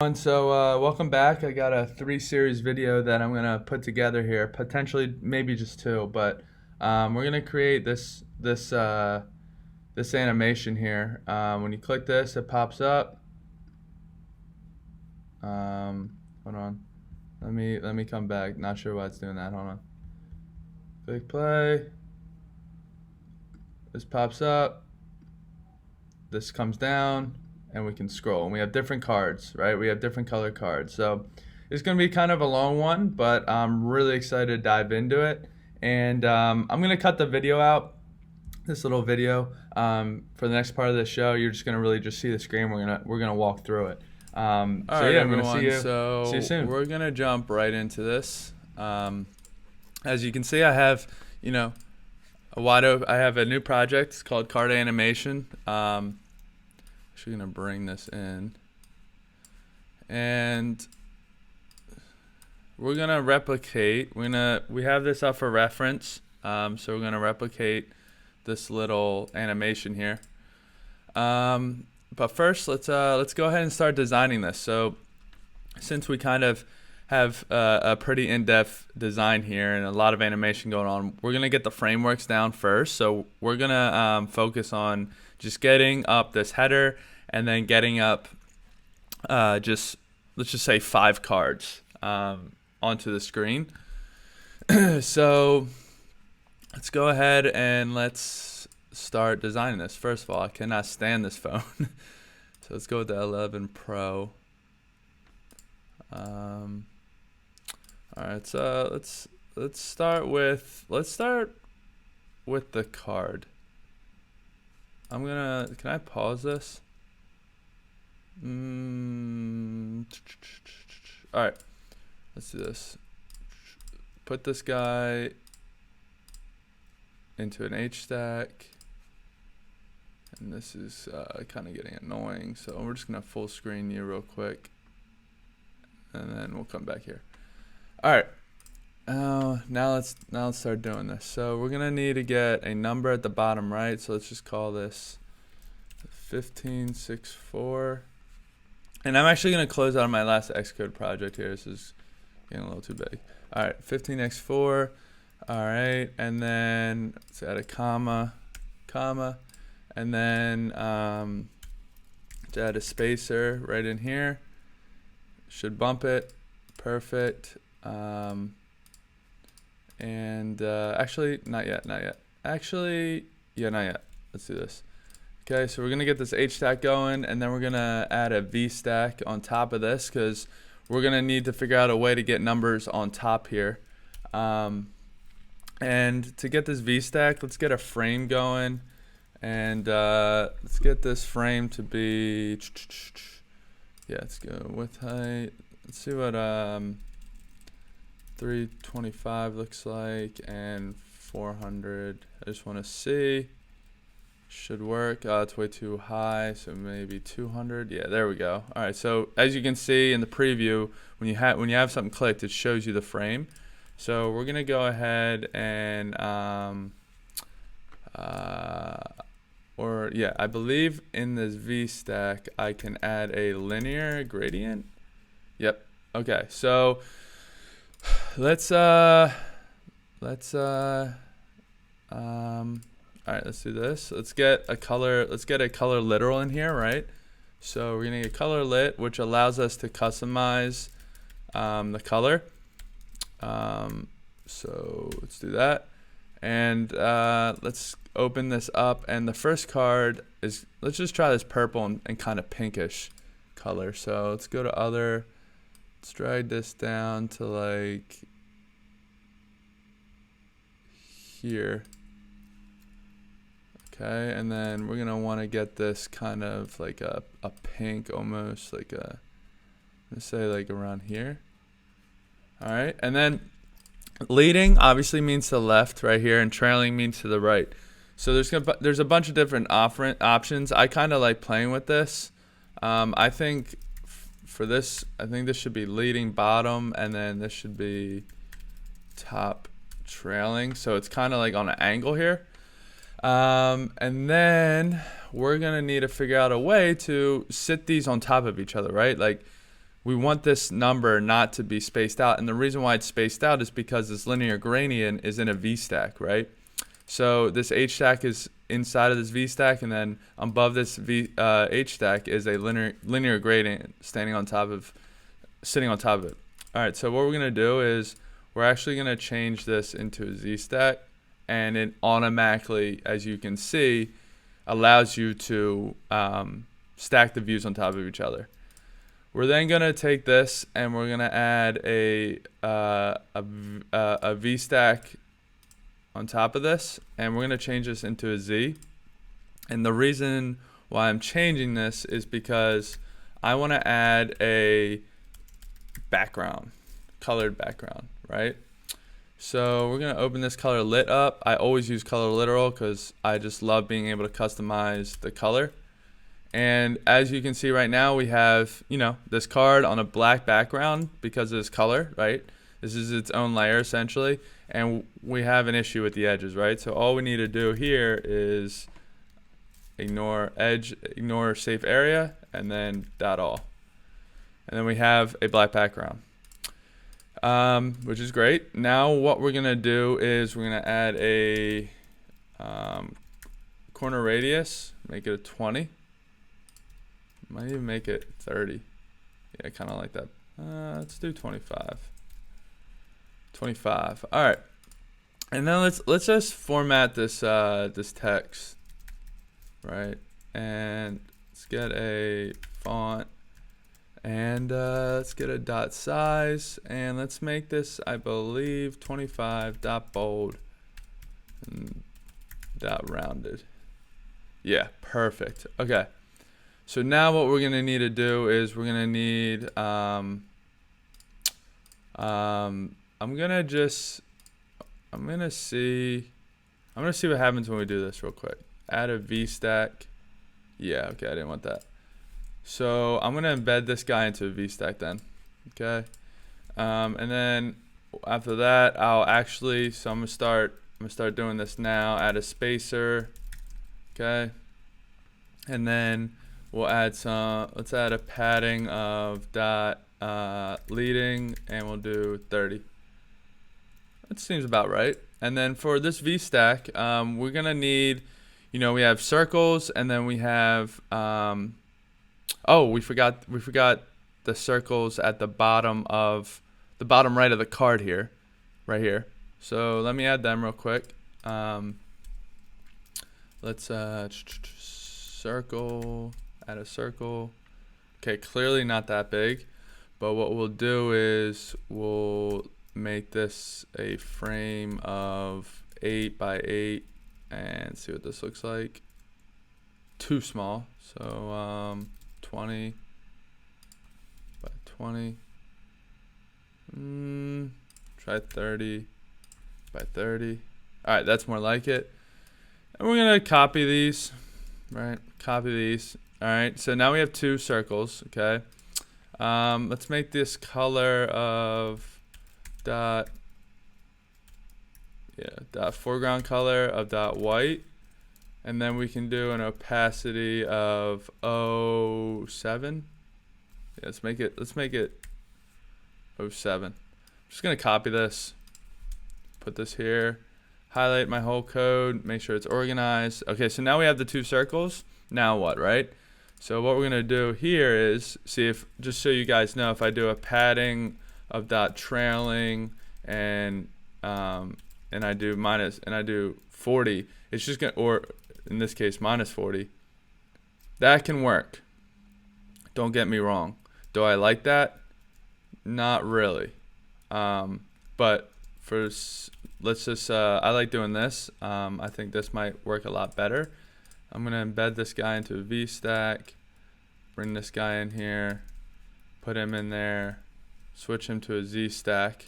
Welcome back. I got a 3 series video that I'm gonna put together here, potentially maybe just 2, but we're gonna create this animation here. When you click this, it pops up. Hold on, let me come back. Not sure why it's doing that. Hold on. Click play. This pops up. This comes down. And we can scroll, and we have different cards, right? We have different color cards. So it's gonna be kind of a long one, but I'm really excited to dive into it. And I'm gonna cut the video out, this little video. For the next part of the show, you're just gonna really just see the screen. We're gonna walk through it. All so right, yeah, everyone. I'm gonna see you soon. We're gonna jump right into this. As you can see, I have, I have a new project. It's called Card Animation. Actually gonna bring this in, and we're gonna replicate. We have this up for reference, so we're gonna replicate this little animation here. But first, let's go ahead and start designing this. So since we kind of have a pretty in-depth design here and a lot of animation going on, we're gonna get the frameworks down first. So we're gonna focus on just getting up this header and then getting up let's just say 5 cards onto the screen. So let's go ahead and let's start designing this. First of all, I cannot stand this phone. So let's go with the 11 Pro. All right, so let's start with the card. Can I pause this? All right, let's do this. Put this guy into an H stack, and this is kind of getting annoying, so we're just gonna full screen you real quick, and then we'll come back here. All right, now let's start doing this. So we're gonna need to get a number at the bottom right, so let's just call this 1564. And I'm actually going to close out my last Xcode project here. This is getting a little too big. All right, 15x4. All right, and then let's add a comma, and then to add a spacer right in here. Should bump it. Perfect. And actually, not yet. Actually, yeah, not yet. Let's do this. Okay, so we're gonna get this H stack going, and then we're gonna add a V stack on top of this because we're gonna need to figure out a way to get numbers on top here. And to get this V stack, let's get a frame going, and let's get this frame to be, yeah, let's go with height. Let's see what 325 looks like, and 400. I just want to see. Should work. It's way too high, so maybe 200. Yeah, there we go. All right, so as you can see in the preview, when you have something clicked, it shows you the frame. So we're gonna go ahead and I believe in this V stack I can add a linear gradient. Yep. Okay, so let's all right, let's do this. Let's get a color literal in here, right? So we're gonna get color lit, which allows us to customize the color. So let's do that, and let's open this up. And the first card is, let's just try this purple and kind of pinkish color. So let's go to other. Let's drag this down to like here. Okay, and then we're gonna want to get this kind of like a pink, almost like let's say like around here. All right, and then leading obviously means to the left right here, and trailing means to the right. So there's a bunch of different options. I kind of like playing with this. I think for this, I think this should be leading bottom, and then this should be top trailing. So it's kind of like on an angle here. And then we're gonna need to figure out a way to sit these on top of each other, right? Like we want this number not to be spaced out. And the reason why it's spaced out is because this linear gradient is in a V stack, right? So this H stack is inside of this V stack, and then above this H stack is a linear gradient sitting on top of it. All right, so what we're gonna do is we're actually gonna change this into a Z stack, and it automatically, as you can see, allows you to stack the views on top of each other. We're then gonna take this and we're gonna add a V stack on top of this, and we're gonna change this into a Z. And the reason why I'm changing this is because I want to add a background, colored background, right? So we're gonna open this color lit up. I always use color literal because I just love being able to customize the color. And as you can see right now, we have, this card on a black background because of this color, right? This is its own layer essentially. And we have an issue with the edges, right? So all we need to do here is ignore edge, ignore safe area, and then dot all. And then we have a black background, which is great. Now what we're gonna do is we're gonna add a corner radius, make it a 20. Might even make it 30. Yeah, kind of like that. Let's do 25. 25. All right. And then let's just format this this text, right? And let's get a font, and let's get a dot size, and let's make this, I believe, 25 dot bold and dot rounded. Yeah, perfect. Okay. So now what we're gonna need to do is we're gonna need I'm gonna see what happens when we do this real quick. Add a V stack. Yeah, okay, I didn't want that. So I'm gonna embed this guy into a V stack then. Okay. And then after that I'm gonna start doing this now. Add a spacer. Okay. And then we'll add let's add a padding of dot leading, and we'll do 30. That seems about right. And then for this V stack, we're gonna need, we have circles, and then we have we forgot the circles at the bottom right of the card here, right here. So let me add them real quick. Let's circle, add a circle. Okay, clearly not that big, but what we'll do is we'll make this a frame of 8 by 8 and see what this looks like. Too small, so 20 by 20. Try 30 by 30. All right, that's more like it. And we're gonna copy these, right? Copy these. All right, so now we have two circles. Okay, let's make this color of dot foreground color of dot white, and then we can do an opacity of 07. Yeah, let's make it 07. I'm just gonna copy this, put this here, highlight my whole code, make sure it's organized. Okay, so now we have the two circles. Now what, right? So what we're gonna do here is see if, just so you guys know, if I do a padding of dot trailing and I do 40, it's just gonna, or in this case minus 40. That can work. Don't get me wrong. Do I like that? Not really. But let's just I like doing this. I think this might work a lot better. I'm gonna embed this guy into a V stack, bring this guy in here, put him in there, switch him to a Z stack,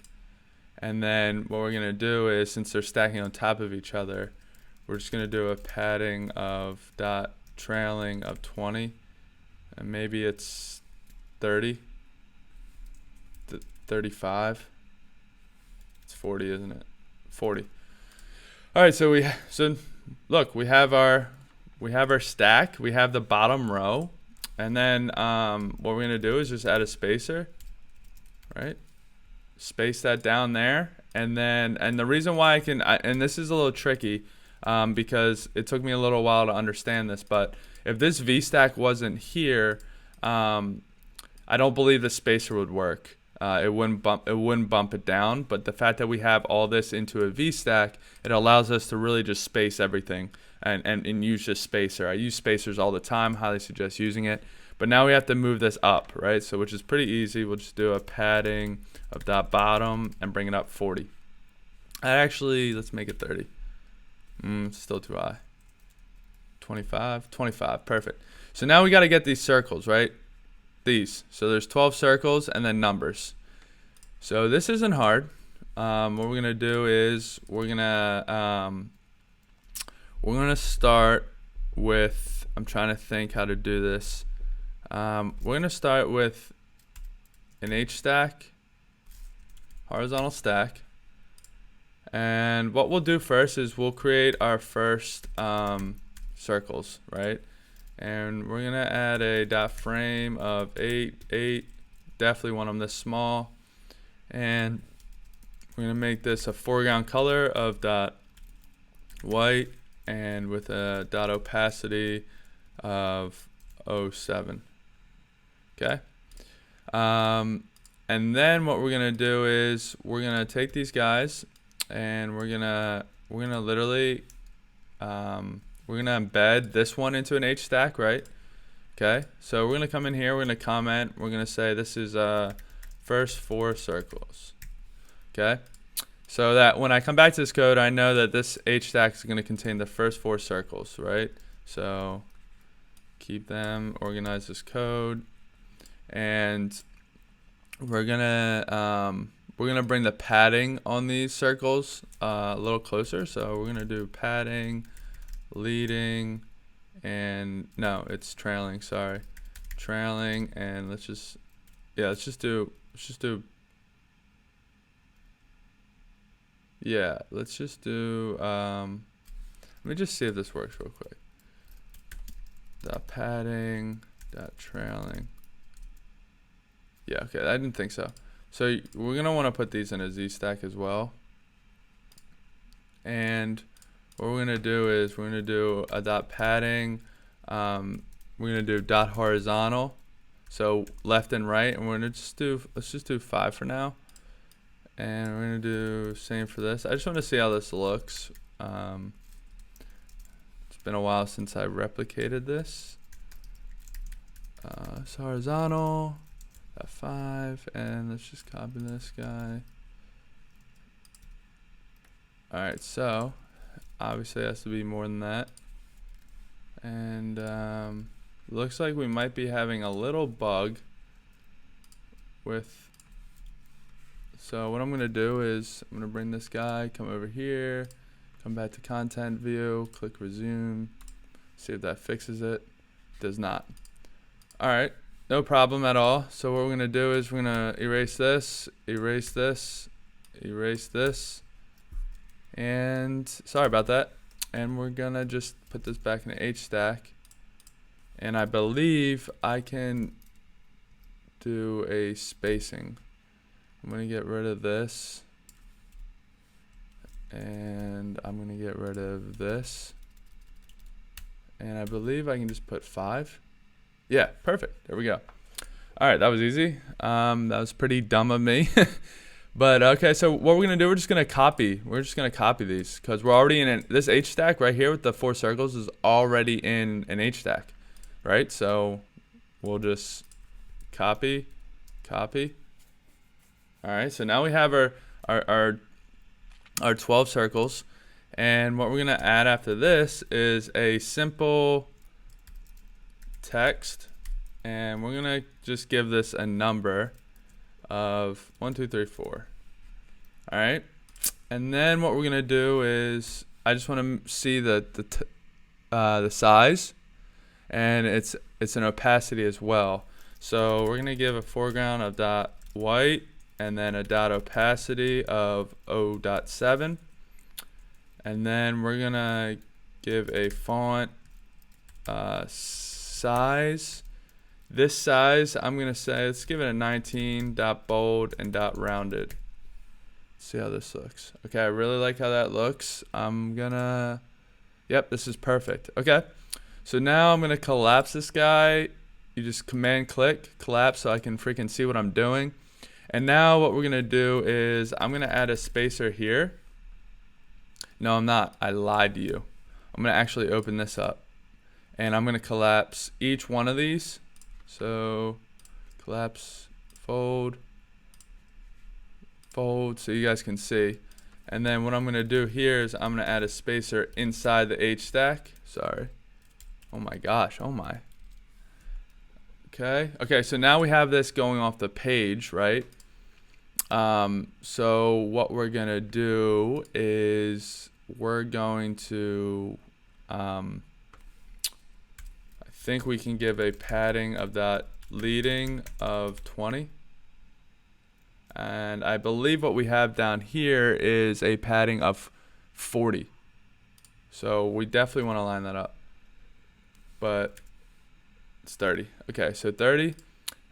and then what we're gonna do is, since they're stacking on top of each other, we're just gonna do a padding of dot trailing of 20, and maybe it's 30, 35. It's 40, isn't it? 40. All right, so look, we have our stack. We have the bottom row, And then what we're gonna do is just add a spacer, right? Space that down there, and the reason why and this is a little tricky, because it took me a little while to understand this, but if this V-stack wasn't here, I don't believe the spacer would work. It wouldn't bump it down, but the fact that we have all this into a V-stack, it allows us to really just space everything and use just spacer. I use spacers all the time, highly suggest using it. But now we have to move this up, right? So which is pretty easy. We'll just do a padding of that bottom and bring it up 40. Actually, let's make it 30. It's still too high. 25, perfect. So now we got to get these circles, right? These. So there's 12 circles and then numbers. So this isn't hard. What we're gonna do is we're gonna start with. I'm trying to think how to do this. We're gonna start with an H stack, horizontal stack, and what we'll do first is we'll create our first circles, right? And we're gonna add a dot frame of 8. Definitely want them this small, and we're gonna make this a foreground color of dot white and with a dot opacity of 0.7. Okay. And then what we're gonna do is we're gonna take these guys and we're gonna literally we're gonna embed this one into an H stack, right? Okay, so we're gonna come in here, we're gonna comment, we're gonna say this is first 4 circles. Okay, so that when I come back to this code, I know that this H stack is gonna contain the first 4 circles, right? So keep them, organize this code, and we're gonna bring the padding on these circles a little closer. So we're gonna do padding, leading, and no, it's trailing. Sorry, trailing, and let's just do. Yeah, let's just do. Let me just see if this works real quick. Dot padding, dot trailing. Yeah, okay, I didn't think so. So we're gonna want to put these in a Z stack as well. And what we're gonna do is we're gonna do a dot padding. We're gonna do dot horizontal, so left and right, and we're gonna let's just do 5 for now. And we're gonna do same for this. I just want to see how this looks. It's been a while since I replicated this. It's horizontal. 5, and let's just copy this guy. Alright, so obviously it has to be more than that. And looks like we might be having a little bug with. So what I'm gonna do is I'm gonna bring this guy, come over here, come back to content view, click resume, see if that fixes it. Does not. Alright. No problem at all. So what we're gonna do is we're gonna erase this, and sorry about that. And we're gonna just put this back in the H stack. And I believe I can do a spacing. I'm gonna get rid of this, and I'm gonna get rid of this, and I believe I can just put 5. Yeah, perfect. There we go. All right, that was easy. That was pretty dumb of me. But okay, so what we're gonna do, we're just gonna copy these because we're already in this H stack right here with the 4 circles is already in an H stack, right? So we'll just copy. All right, so now we have our 12 circles, and what we're gonna add after this is a simple text, and we're gonna just give this a number of 1 2 3 4. All right, and then what we're gonna do is I just want to see the size, and it's an opacity as well. So we're gonna give a foreground of dot white and then a dot opacity of 0.7, and then we're gonna give a font size, This size, I'm gonna say, let's give it a 19, dot bold and dot rounded. Let's see how this looks. Okay, I really like how that looks. I'm gonna, yep, this is perfect. Okay, so now I'm gonna collapse this guy. You just command click, collapse, so I can freaking see what I'm doing. And now what we're gonna do is I'm gonna add a spacer here. No, I'm not. I lied to you. I'm gonna actually open this up. And I'm gonna collapse each one of these. So collapse, fold, fold, so you guys can see. And then what I'm gonna do here is I'm gonna add a spacer inside the H stack. Sorry. Oh my gosh, oh my. Okay, so now we have this going off the page, right? So what we're gonna do is we're going to, I think we can give a padding of that leading of 20. And I believe what we have down here is a padding of 40. So we definitely want to line that up. But it's 30. Okay, so 30.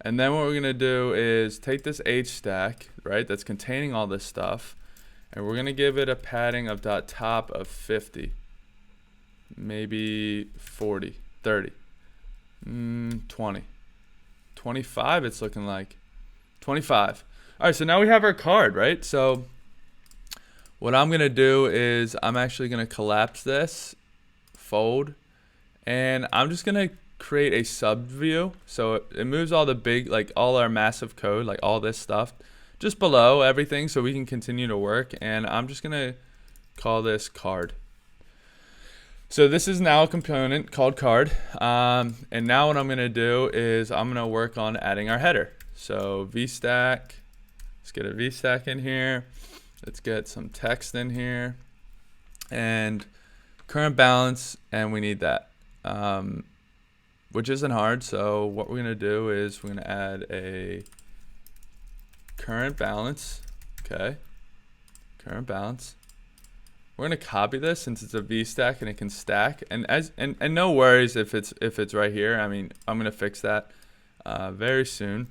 And then what we're going to do is take this H stack, right, that's containing all this stuff, and we're going to give it a padding of dot top of 50. Maybe 40, 30, 20, 25 it's looking like. 25. All right, so now we have our card, right? So what I'm going to do is I'm actually going to collapse this, fold, and I'm just going to create a sub view. So it moves all the big, like all our massive code, like all this stuff, just below everything so we can continue to work. And I'm just going to call this card. So this is now a component called card. And now what I'm going to do is I'm going to work on adding our header. So VStack, let's get a VStack in here. Let's get some text in here and current balance, and we need that, which isn't hard. So what we're gonna do is we're gonna add a current balance. Okay, current balance. We're gonna copy this since it's a VStack and it can stack. And no worries if it's right here. I mean, I'm gonna fix that very soon.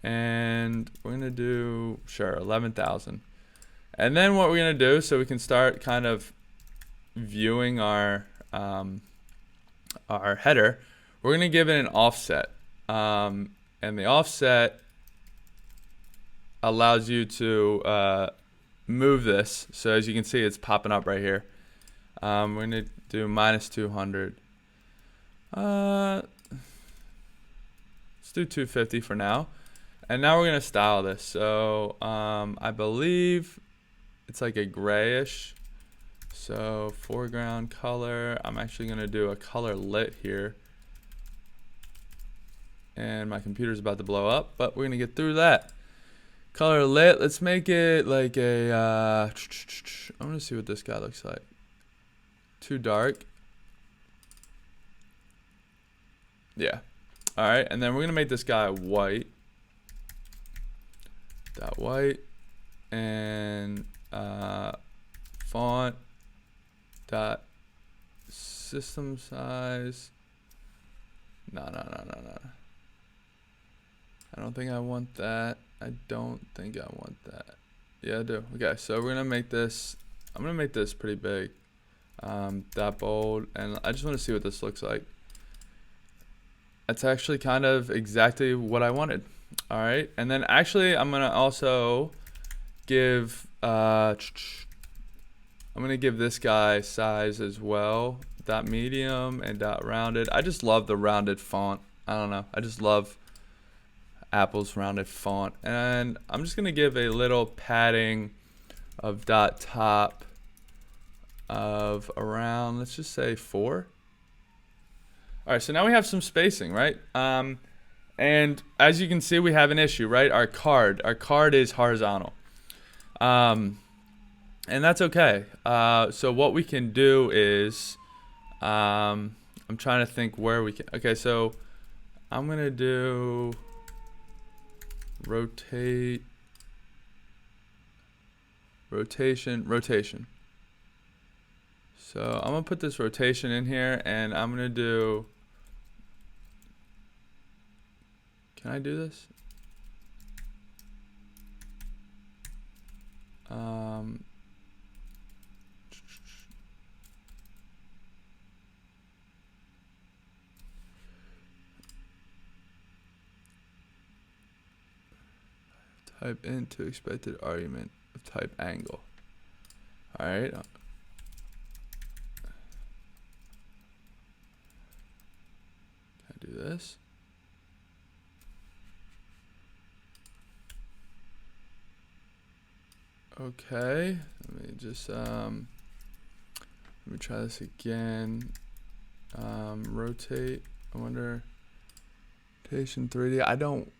And we're gonna do, sure, 11,000. And then what we're gonna do, so we can start kind of viewing our header, we're gonna give it an offset. And the offset allows you to move this. So as you can see, it's popping up right here. We're gonna do minus 200. Let's do 250 for now. And now we're gonna style this. So I believe it's like a grayish. So foreground color, I'm actually gonna do a color lit here. And my computer's about to blow up, but we're gonna get through that. Color lit, let's make it like a, I'm gonna see what this guy looks like. Too dark. Yeah, all right, and then we're gonna make this guy white. Dot white, and font dot system size. No. I don't think I want that. I don't think I want that. Yeah, I do. Okay, so we're gonna make this. I'm gonna make this pretty big. Dot bold, and I just want to see what this looks like. That's actually kind of exactly what I wanted. All right, and then actually I'm gonna also give I'm gonna give this guy size as well, dot medium and dot rounded. I just love the rounded font. I don't know, I just love Apple's rounded font. And I'm just gonna give a little padding of dot top of around, let's just say 4. All right, so now we have some spacing, right? And as you can see, we have an issue, right? Our card is horizontal. And that's okay. So what we can do is, I'm trying to think where we can, okay, so I'm gonna do rotation. So I'm gonna put this rotation in here, and I'm gonna do Can I do this? Type into expected argument of type angle. All right. Can I do this? Okay. Let me just let me try this again. Rotate. I wonder. Rotation 3D. I don't.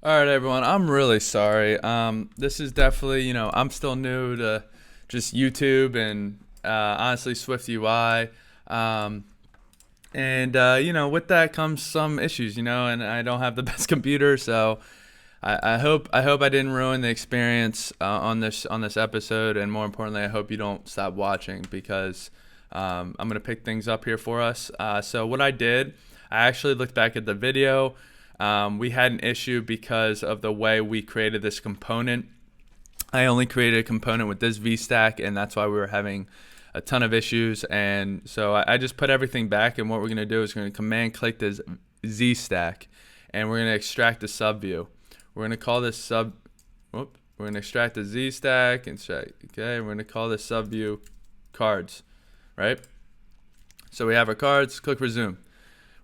All right, everyone. I'm really sorry. This is definitely, I'm still new to just YouTube and honestly SwiftUI. With that comes some issues, and I don't have the best computer, so I hope I didn't ruin the experience on this episode, and more importantly, I hope you don't stop watching because I'm gonna pick things up here for us. So what I did, I actually looked back at the video. We had an issue because of the way we created this component. I only created a component with this VStack, and that's why we were having a ton of issues. And so I just put everything back, and what we're going to do is we're going to command click this Z stack, and we're going to extract the sub view. We're going to call this we're going to extract the Z stack, okay, we're going to call this sub view cards, right? So we have our cards, click resume.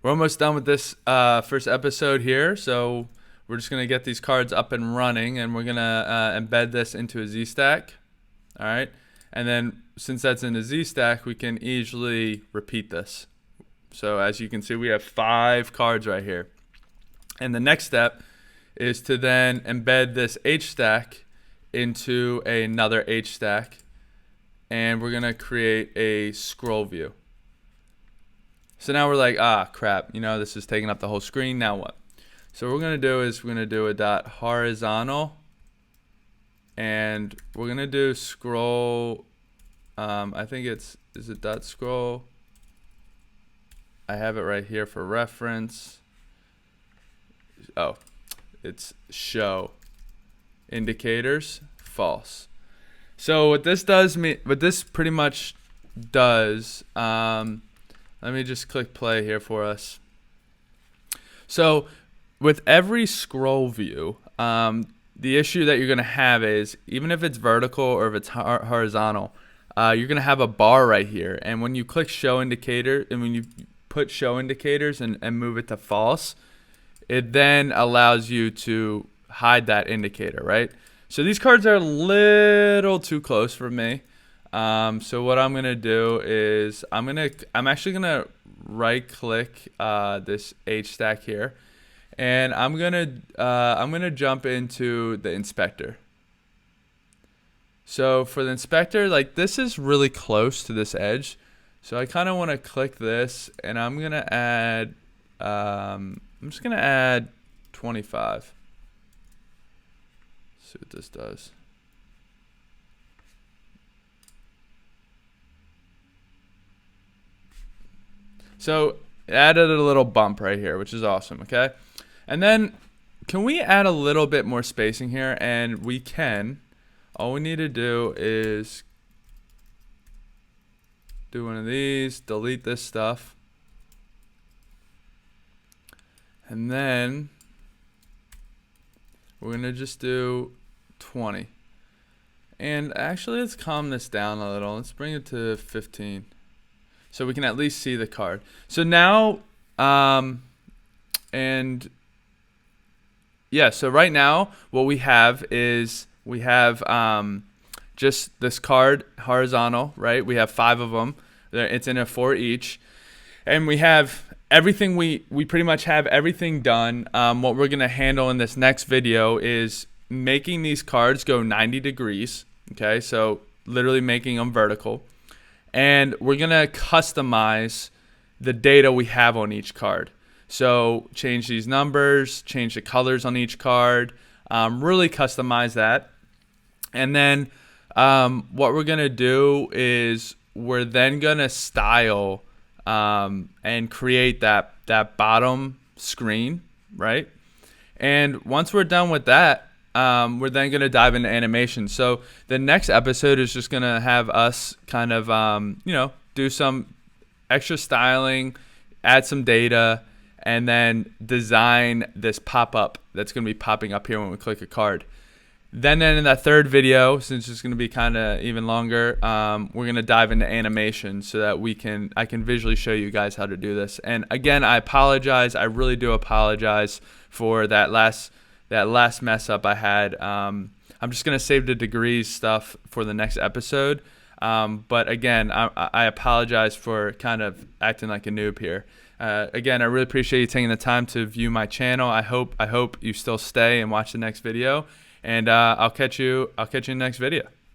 We're almost done with this first episode here, so we're just going to get these cards up and running, and we're going to embed this into a Z stack, all right? And then since that's in the Z stack, we can easily repeat this. So as you can see, we have 5 cards right here. And the next step is to then embed this H stack into another H stack, and we're going to create a scroll view. So now we're like, crap, this is taking up the whole screen. Now what? So what we're going to do is we're going to do a dot horizontal, and we're going to do scroll. I think is it dot scroll? I have it right here for reference. Oh, it's show indicators false. So what this pretty much does, let me just click play here for us. So with every scroll view, the issue that you're going to have is even if it's vertical or if it's horizontal, you're going to have a bar right here. And when you click show indicator, and when you put show indicators and move it to false, it then allows you to hide that indicator, right? So these cards are a little too close for me. So what I'm gonna do is I'm actually gonna right click this H stack here, and I'm gonna jump into the inspector. So for the inspector, like this is really close to this edge, so I kind of want to click this, and I'm gonna add I'm just gonna add 25. See what this does. So it added a little bump right here, which is awesome, okay? And then can we add a little bit more spacing here? And we can. All we need to do is do one of these, delete this stuff. And then we're going to just do 20. And actually, let's calm this down a little. Let's bring it to 15. So we can at least see the card. So now, so right now, what we have is we have just this card horizontal, right? We have 5 of them. It's in a 4 each. And we have everything, we pretty much have everything done. What we're going to handle in this next video is making these cards go 90 degrees. Okay, so literally making them vertical. And we're going to customize the data we have on each card. So change these numbers, change the colors on each card, really customize that. And then what we're going to do is we're then gonna style and create that bottom screen, right? And once we're done with that, we're then going to dive into animation. So the next episode is just going to have us kind of, do some extra styling, add some data, and then design this pop-up that's going to be popping up here when we click a card. Then in that third video, since it's going to be kind of even longer, we're going to dive into animation so that I can visually show you guys how to do this. And again, I apologize. I really do apologize for that last mess up I had. I'm just going to save the degrees stuff for the next episode. But again, I apologize for kind of acting like a noob here. Again, I really appreciate you taking the time to view my channel. I hope you still stay and watch the next video. And I'll catch you in the next video.